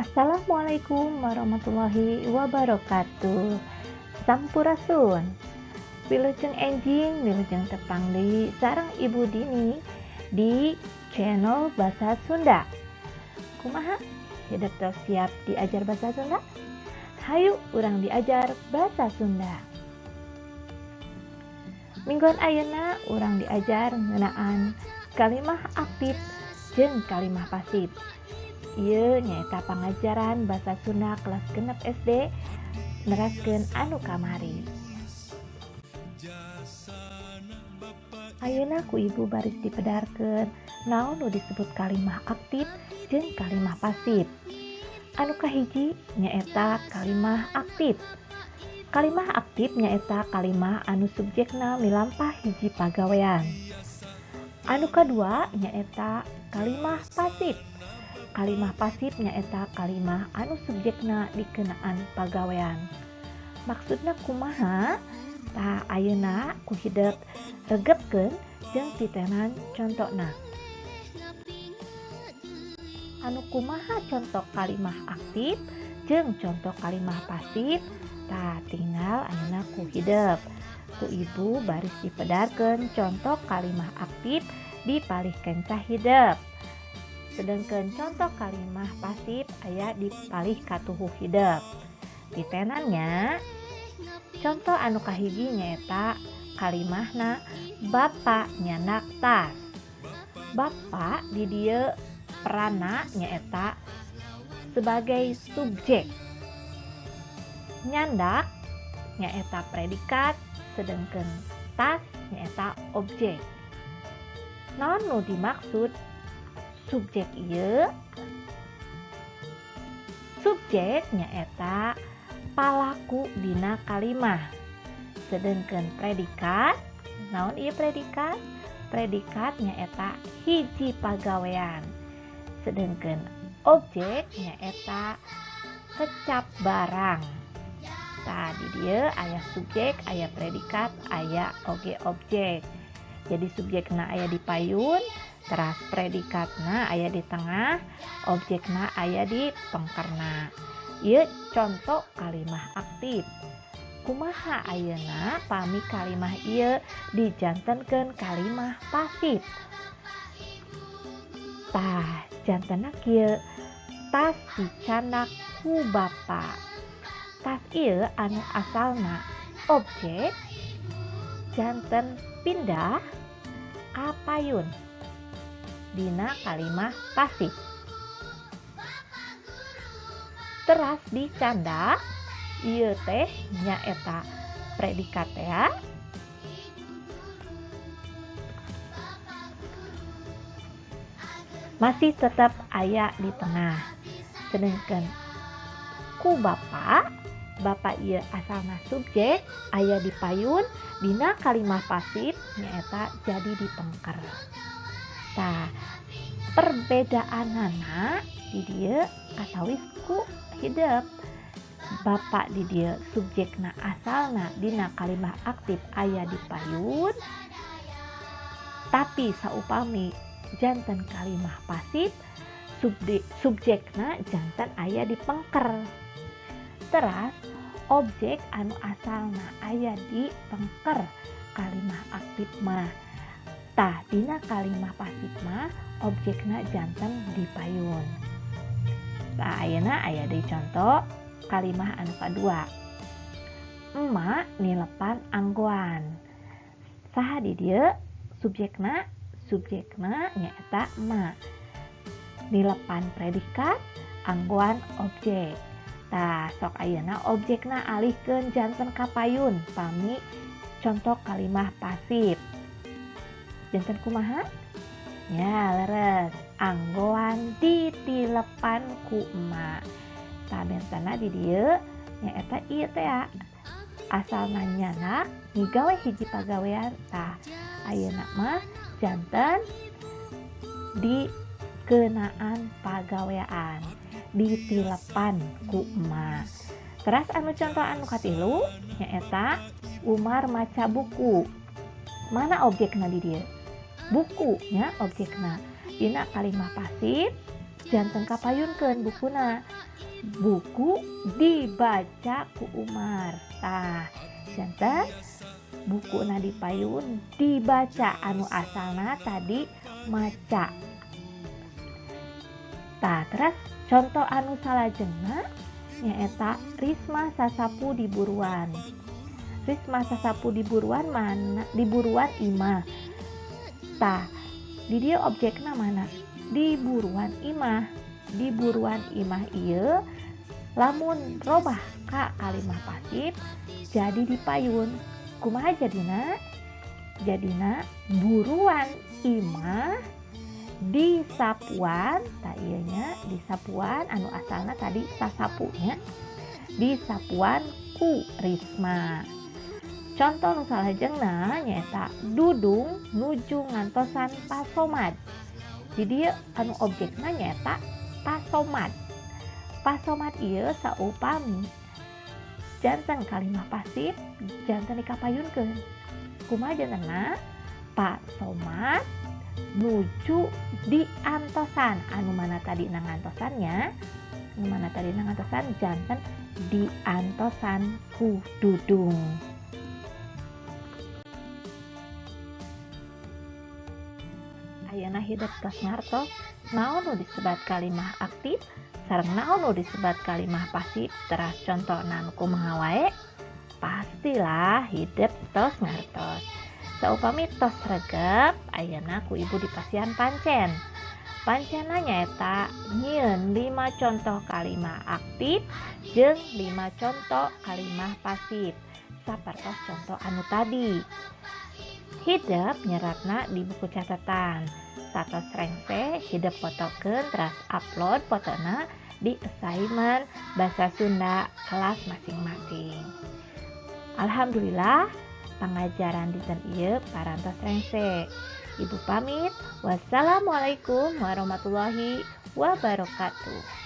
Assalamualaikum warahmatullahi wabarakatuh. Sampurasun. Wilujeng enjing, wilujeng tepang deui sareng Ibu Dini di channel Bahasa Sunda. Kumaha? Hidup tos siap diajar bahasa Sunda? Hayu urang diajar bahasa Sunda. Mingguan ayeuna urang diajar ngeunaan kalimah aktif jeung kalimah pasif. Ieu nyaeta pangajaran bahasa Sunda kelas genep SD neraskeun anu kamari. Ayeuna ku ibu baris dipedarkeun naon nu disebut kalimah aktif jeung kalimah pasif. Anu kahiji nyaeta kalimah aktif. Kalimah aktif nyaeta kalimah anu subjekna milampah hiji pagawean. Anu kadua nyaeta kalimah pasif. Kalimah pasif nyaeta kalimah anu subjekna dikeunaan pagawean. Maksudna kumaha? Tah ayeuna ku hideuk regepkeun jeung titenan contona. Anu kumaha contoh kalimah aktif jeung contoh kalimah pasif? Tah tinggal ayeuna ku hideuk. Ku ibu baris dipedarkeun contoh kalimah aktif dipalihkeun cah hideuk. Sedangkan contoh kalimah pasif aya dipalih katuhuh hideuk. Titenannya contoh anu kahiji nyaeta kalimahna bapa nyandak tas. Bapa di dieu peranna nyaeta sebagai subjek. Nyandak nyaeta predikat, sedangkan tas nyaeta objek. Naon nu dimaksud subjek ieu? Subjek nyaeta palaku dina kalimah. Sedangkan predikat, naon ieu predikat? Predikat nyaeta hiji pagawean. Sedangkan objek nyaeta kecap barang. Tah di dieu aya subjek, aya predikat, aya oge objek. Jadi subjekna aya di payun, teras predikatna aya di tengah, objekna aya di pengkerna. Ieu contoh kalimah aktif. Kumaha ayeuna pami kalimah ieu dijantenkeun kalimah pasif? Tah jantenna kieu, tas dicandak ku bapa. Tas ieu anu asalna objek janten pindah ka payun dina kalimah pasif. Teras dicandak ieu teh nyaeta predikat ya. Masih tetap aya di tengah. Sedangkan ku bapa, bapa ieu asalna subjek aya di payun dina kalimah pasif nyaeta jadi di pengker. Tah perbedaanana di dieu atawis ku hideuk. Bapa di dieu subjekna asalna dina kalimah aktif aya di payun, tapi saupami janten kalimah pasif subjekna janten aya di pengker. Teras objek anu asalna aya di pengker kalimah aktif mah. Tah dina kalimah pasif mah objekna janten di payun. Tah ayeuna aya deui contoh kalimah anu kadua. Emak nilepan anggoan. Saha di dieu subjekna? Subjekna nyaeta emak. Nilepan predikat, anggoan objek. Tah sok ayeuna objekna alihkeun janten ka payun pami contoh kalimah pasif. Janten kumaha? Ya leres, anggoan ditilepan ku emak. Tah bentana di dieu nyaeta ieu teh asalna nyandak migawe hiji pagawean. Tah ayeuna mah janten dikeunaan pagawean, ditilepan ku emak. Teras anu contoh anu katilu nyaeta Umar maca buku. Mana objekna di dieu? Buku nya objekna. Dina kalimah pasif janten kapayunkeun bukuna. buku dibaca ku Umar. Tah, janten buku dipayun dibaca anu asalna tadi maca. Tah, terus contoh anu salajengna nyaeta Risma sasapu di buruan. Risma sasapu di buruan mana? Di buruan imah. Tah, di dia objekna mana? Di buruan imah. Di buruan imah ieu lamun robah ka kalimah pasif jadi dipayun. Kumaha jadina? Jadina buruan imah di sapuan, tak ianya di sapuan anu asalna tadi sasapunya di sapuan ku Risma. Contoh nu salajengna nyaeta Dudung nuju ngantosan Pasomad. Jadi anu objekna nyaeta Pasomad. Pasomad ieu saupami janten kalimah pasif janten dikapayunkeun. Kumaha jantenna? Pasomad nuju di antosan. Anu mana tadi nangantosannya? Anu mana tadi nangantosan janten di antosan ku Dudung. Ayeuna hidup tos ngartos naon nu disebat kalimah aktif sareng naon nu disebat kalimah pasif. Teras contohna nu kumaha wae? Pastilah hidup tos ngartos. Saupami tos sregep ayeuna ku ibu di pasian pancen. Pancena nyaeta nyieun 5 contoh kalimah aktif jeung 5 contoh kalimah pasif. Sapertos contoh anu tadi. Hidup nyeratna di buku catatan. Satos rengse hidup fotokeun teras upload fotona di assignment bahasa Sunda kelas masing-masing. Alhamdulillah pengajaran dinten ieu parantos rengse. Ibu pamit. Wassalamualaikum warahmatullahi wabarakatuh.